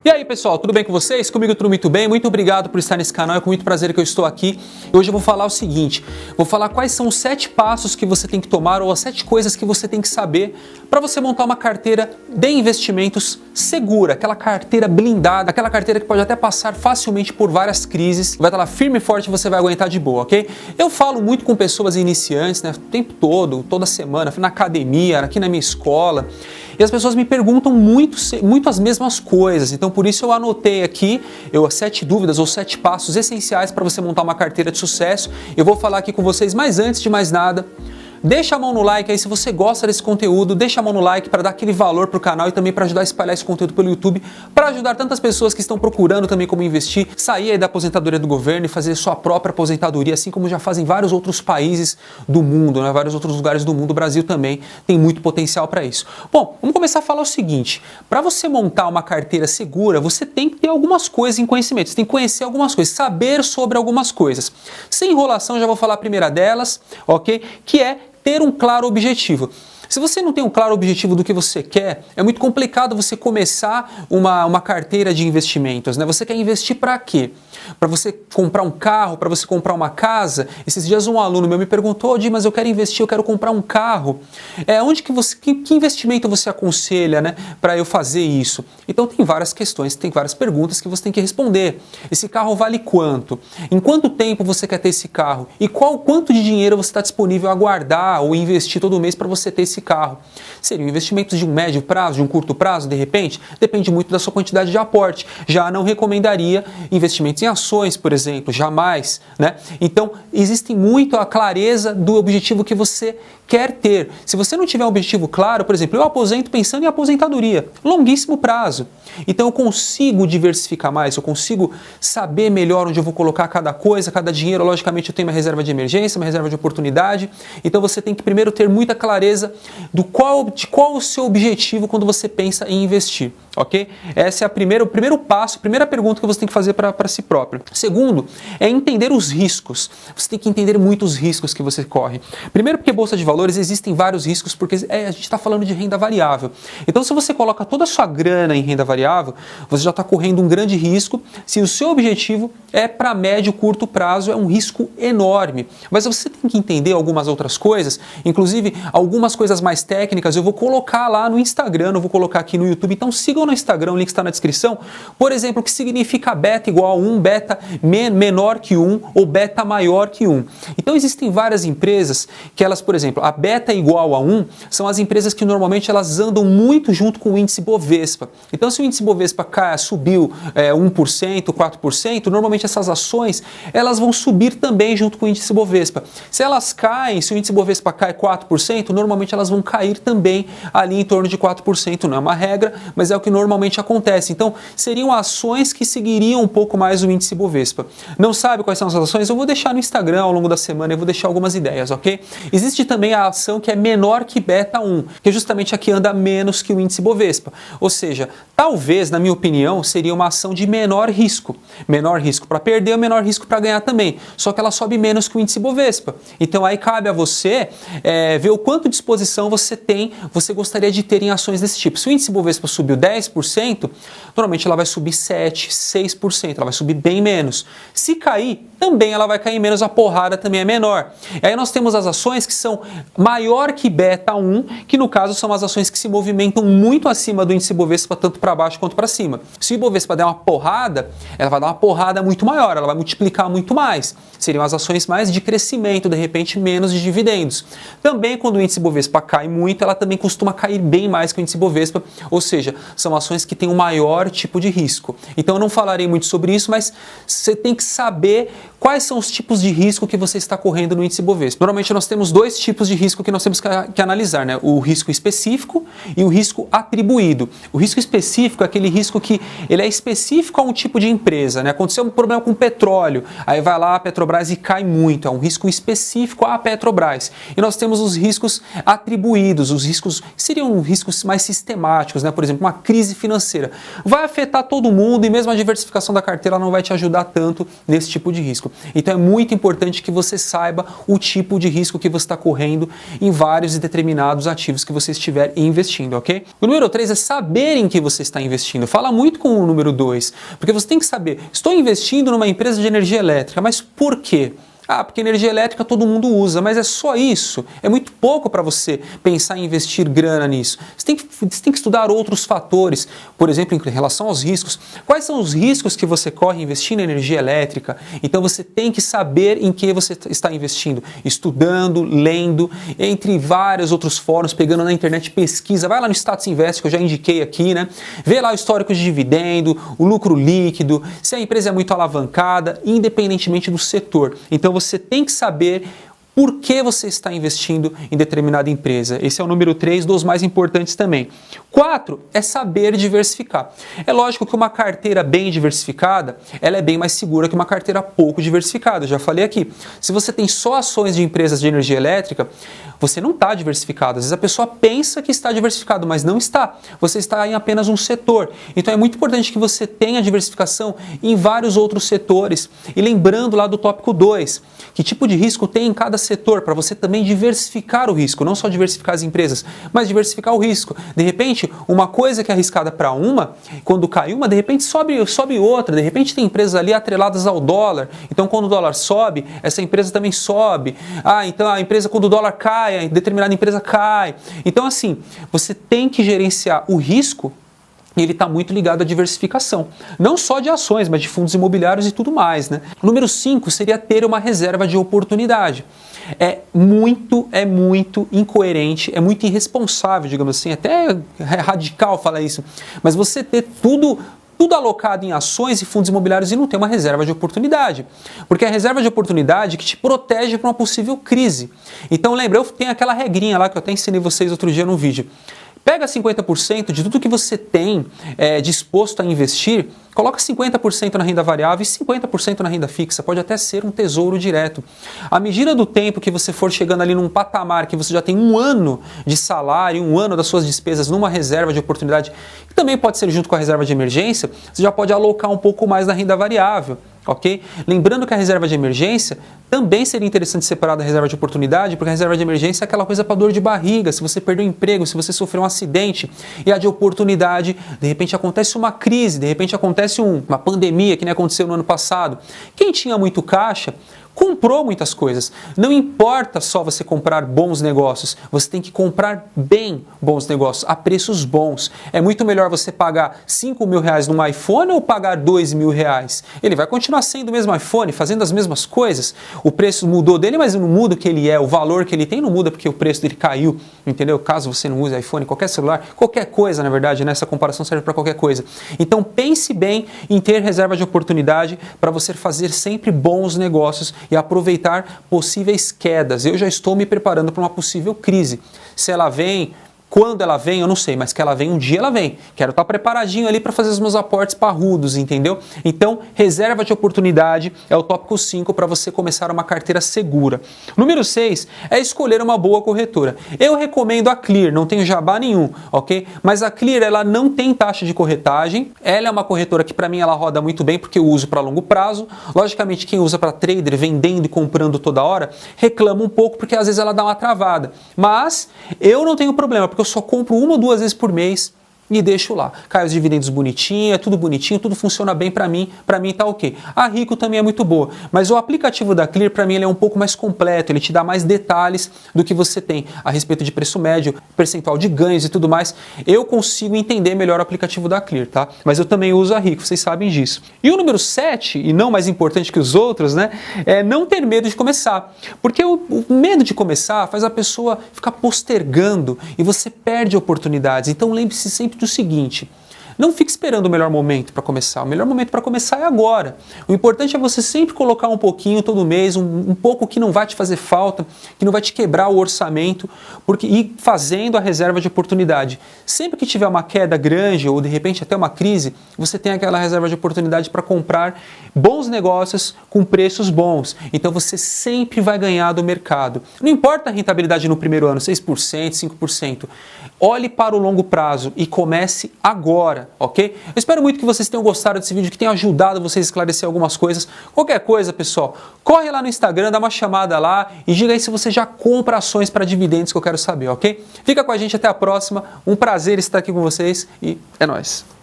E aí pessoal, tudo bem com vocês? Comigo tudo muito bem, muito obrigado por estar nesse canal, é com muito prazer que eu estou aqui. E hoje eu vou falar o seguinte, vou falar quais são os 7 passos que você tem que tomar ou as 7 coisas que você tem que saber para você montar uma carteira de investimentos segura, aquela carteira blindada, aquela carteira que pode até passar facilmente por várias crises, vai estar lá firme e forte e você vai aguentar de boa, ok? Eu falo muito com pessoas iniciantes, né, o tempo todo, toda semana, na academia, aqui na minha escola, e as pessoas me perguntam muito as mesmas coisas, então por isso eu anotei aqui 7 dúvidas ou 7 passos essenciais para você montar uma carteira de sucesso. Eu vou falar aqui com vocês, mas antes de mais nada, deixa a mão no like aí se você gosta desse conteúdo, deixa a mão no like para dar aquele valor para o canal e também para ajudar a espalhar esse conteúdo pelo YouTube, para ajudar tantas pessoas que estão procurando também como investir, sair aí da aposentadoria do governo e fazer sua própria aposentadoria, assim como já fazem vários outros países do mundo, né? Vários outros lugares do mundo. O Brasil também tem muito potencial para isso. Bom, vamos começar a falar o seguinte, para você montar uma carteira segura, você tem que ter algumas coisas em conhecimento, você tem que conhecer algumas coisas, saber sobre algumas coisas. Sem enrolação, já vou falar a primeira delas, ok? Que é ter um claro objetivo. Se você não tem um claro objetivo do que você quer, é muito complicado você começar uma carteira de investimentos, né? Você quer investir para quê? Para você comprar um carro, para você comprar uma casa? Esses dias um aluno meu me perguntou, Di, mas eu quero investir, eu quero comprar um carro. Que investimento você aconselha, né, para eu fazer isso? Então tem várias questões, tem várias perguntas que você tem que responder. Esse carro vale quanto? Em quanto tempo você quer ter esse carro? E quanto de dinheiro você está disponível a guardar ou investir todo mês para você ter esse carro? Seriam investimentos de um médio prazo, de um curto prazo, de repente? Depende muito da sua quantidade de aporte. Já não recomendaria investimentos em ações, por exemplo, jamais, né? Então, existe muito a clareza do objetivo que você quer ter. Se você não tiver um objetivo claro, por exemplo, eu aposento pensando em aposentadoria, longuíssimo prazo. Então eu consigo diversificar mais, eu consigo saber melhor onde eu vou colocar cada coisa, cada dinheiro. Logicamente eu tenho uma reserva de emergência, uma reserva de oportunidade. Então você tem que primeiro ter muita clareza de qual o seu objetivo quando você pensa em investir, ok? Esse é o primeiro passo, a primeira pergunta que você tem que fazer para si próprio. Segundo, é entender os riscos. Você tem que entender muito os riscos que você corre. Primeiro porque Bolsa de Valores existem vários riscos, porque a gente está falando de renda variável. Então se você coloca toda a sua grana em renda variável, você já está correndo um grande risco. Se o seu objetivo é para médio, curto prazo, é um risco enorme. Mas você tem que entender algumas outras coisas, inclusive algumas coisas mais técnicas, eu vou colocar lá no Instagram, eu vou colocar aqui no YouTube, então sigam no Instagram, o link está na descrição. Por exemplo, o que significa beta igual a 1, beta menor que 1 ou beta maior que 1. Então existem várias empresas que elas, por exemplo, a beta igual a 1 são as empresas que normalmente elas andam muito junto com o índice Bovespa. Então se o índice Bovespa subiu 1%, 4%, normalmente essas ações elas vão subir também junto com o índice Bovespa. Se elas caem, se o índice Bovespa cai 4%, normalmente elas vão cair também ali em torno de 4%. Não é uma regra, mas é o que normalmente acontece. Então seriam ações que seguiriam um pouco mais o índice Bovespa. Não sabe quais são essas ações? Eu vou deixar no Instagram ao longo da semana, eu vou deixar algumas ideias, ok? Existe também a ação que é menor que beta 1, que é justamente a que anda menos que o índice Bovespa. Ou seja, talvez, na minha opinião, seria uma ação de menor risco. Menor risco para perder, menor risco para ganhar também. Só que ela sobe menos que o índice Bovespa. Então aí cabe a você ver o quanto de exposição você gostaria de ter em ações desse tipo. Se o índice Bovespa subiu 10%, normalmente ela vai subir 7%, 6%, ela vai subir bem menos. Se cair, também ela vai cair menos, a porrada também é menor. E aí nós temos as ações que são maior que beta 1, que no caso são as ações que se movimentam muito acima do índice Bovespa, tanto para baixo quanto para cima. Se o Bovespa der uma porrada, ela vai dar uma porrada muito maior, ela vai multiplicar muito mais. Seriam as ações mais de crescimento, de repente menos de dividendos. Também quando o índice Bovespa cai muito, ela também costuma cair bem mais que o índice Bovespa, ou seja, são ações que têm um maior tipo de risco. Então eu não falarei muito sobre isso, mas você tem que saber quais são os tipos de risco que você está correndo no índice Bovespa. Normalmente nós temos 2 tipos de risco que nós temos que analisar, né? O risco específico e o risco atribuído. O risco específico é aquele risco que ele é específico a um tipo de empresa, né? Aconteceu um problema com petróleo, aí vai lá a Petrobras e cai muito, é um risco específico à Petrobras. E nós temos os riscos atribuídos, os riscos seriam riscos mais sistemáticos, né? Por exemplo, uma crise financeira. Vai afetar todo mundo e mesmo a diversificação da carteira não vai te ajudar tanto nesse tipo de risco. Então é muito importante que você saiba o tipo de risco que você está correndo em vários e determinados ativos que você estiver investindo, ok? O número 3 é saber em que você está investindo. Fala muito com o número 2, porque você tem que saber, estou investindo numa empresa de energia elétrica, mas por quê? Ah, porque energia elétrica todo mundo usa, mas é só isso. É muito pouco para você pensar em investir grana nisso. Você tem que estudar outros fatores, por exemplo, em relação aos riscos. Quais são os riscos que você corre investindo em energia elétrica? Então você tem que saber em que você está investindo. Estudando, lendo, entre vários outros fóruns, pegando na internet pesquisa. Vai lá no Status Invest, que eu já indiquei aqui, né? Vê lá o histórico de dividendo, o lucro líquido, se a empresa é muito alavancada, independentemente do setor. Então você tem que saber por que você está investindo em determinada empresa. Esse é o número 3 dos mais importantes também. 4 é saber diversificar. É lógico que uma carteira bem diversificada, ela é bem mais segura que uma carteira pouco diversificada. Eu já falei aqui. Se você tem só ações de empresas de energia elétrica, você não está diversificado. Às vezes a pessoa pensa que está diversificado, mas não está. Você está em apenas um setor. Então é muito importante que você tenha diversificação em vários outros setores. E lembrando lá do tópico 2, que tipo de risco tem em cada setor, para você também diversificar o risco, não só diversificar as empresas, mas diversificar o risco. De repente, uma coisa que é arriscada para uma, quando cai uma, de repente sobe outra, de repente tem empresas ali atreladas ao dólar, então quando o dólar sobe, essa empresa também sobe. Ah, então a empresa quando o dólar cai, determinada empresa cai. Então assim, você tem que gerenciar o risco e ele está muito ligado à diversificação. Não só de ações, mas de fundos imobiliários e tudo mais, né? Número 5 seria ter uma reserva de oportunidade. É muito incoerente, é muito irresponsável, digamos assim, até radical falar isso, mas você ter tudo alocado em ações e fundos imobiliários e não ter uma reserva de oportunidade. Porque a reserva de oportunidade que te protege para uma possível crise. Então lembra, eu tenho aquela regrinha lá que eu até ensinei vocês outro dia no vídeo. Pega 50% de tudo que você tem disposto a investir, coloca 50% na renda variável e 50% na renda fixa. Pode até ser um tesouro direto. À medida do tempo que você for chegando ali num patamar que você já tem um ano de salário, um ano das suas despesas numa reserva de oportunidade, que também pode ser junto com a reserva de emergência, você já pode alocar um pouco mais na renda variável. Ok? Lembrando que a reserva de emergência também seria interessante separar da reserva de oportunidade, porque a reserva de emergência é aquela coisa para dor de barriga, se você perdeu o emprego, se você sofreu um acidente, e a de oportunidade, de repente acontece uma crise, de repente acontece uma pandemia, que nem aconteceu no ano passado. Quem tinha muito caixa, comprou muitas coisas. Não importa só você comprar bons negócios, você tem que comprar bem bons negócios, a preços bons. É muito melhor você pagar 5 mil reais num iPhone ou pagar 2 mil reais? Ele vai continuar sendo o mesmo iPhone, fazendo as mesmas coisas. O preço mudou dele, mas não muda o que ele é, o valor que ele tem não muda porque o preço dele caiu, entendeu? Caso você não use iPhone, qualquer celular, qualquer coisa, na verdade, né? Essa comparação serve para qualquer coisa. Então pense bem em ter reserva de oportunidade para você fazer sempre bons negócios e aproveitar possíveis quedas. Eu já estou me preparando para uma possível crise. Se ela vem, quando ela vem, eu não sei, mas que ela vem, um dia ela vem. Quero estar preparadinho ali para fazer os meus aportes parrudos, entendeu? Então, reserva de oportunidade é o tópico 5 para você começar uma carteira segura. Número 6 é escolher uma boa corretora. Eu recomendo a Clear, não tenho jabá nenhum, ok? Mas a Clear, ela não tem taxa de corretagem. Ela é uma corretora que para mim ela roda muito bem porque eu uso para longo prazo. Logicamente, quem usa para trader, vendendo e comprando toda hora, reclama um pouco porque às vezes ela dá uma travada. Mas eu não tenho problema, porque eu só compro 1 ou 2 vezes por mês e deixo lá. Cai os dividendos bonitinho, é tudo bonitinho, tudo funciona bem para mim tá ok. A Rico também é muito boa, mas o aplicativo da Clear para mim ele é um pouco mais completo, ele te dá mais detalhes do que você tem a respeito de preço médio, percentual de ganhos e tudo mais. Eu consigo entender melhor o aplicativo da Clear, tá? Mas eu também uso a Rico, vocês sabem disso. E o número 7, e não mais importante que os outros, né, é não ter medo de começar. Porque o medo de começar faz a pessoa ficar postergando e você perde oportunidades. Então lembre-se sempre do seguinte: Não fique esperando o melhor momento para começar. O melhor momento para começar é agora. O importante é você sempre colocar um pouquinho todo mês, um pouco que não vai te fazer falta, que não vai te quebrar o orçamento, porque ir fazendo a reserva de oportunidade. Sempre que tiver uma queda grande ou de repente até uma crise, você tem aquela reserva de oportunidade para comprar bons negócios com preços bons. Então você sempre vai ganhar do mercado. Não importa a rentabilidade no primeiro ano, 6%, 5%. Olhe para o longo prazo e comece agora, ok? Eu espero muito que vocês tenham gostado desse vídeo, que tenha ajudado vocês a esclarecer algumas coisas. Qualquer coisa, pessoal, corre lá no Instagram, dá uma chamada lá e diga aí se você já compra ações para dividendos, que eu quero saber, ok? Fica com a gente, até a próxima. Um prazer estar aqui com vocês e é nóis.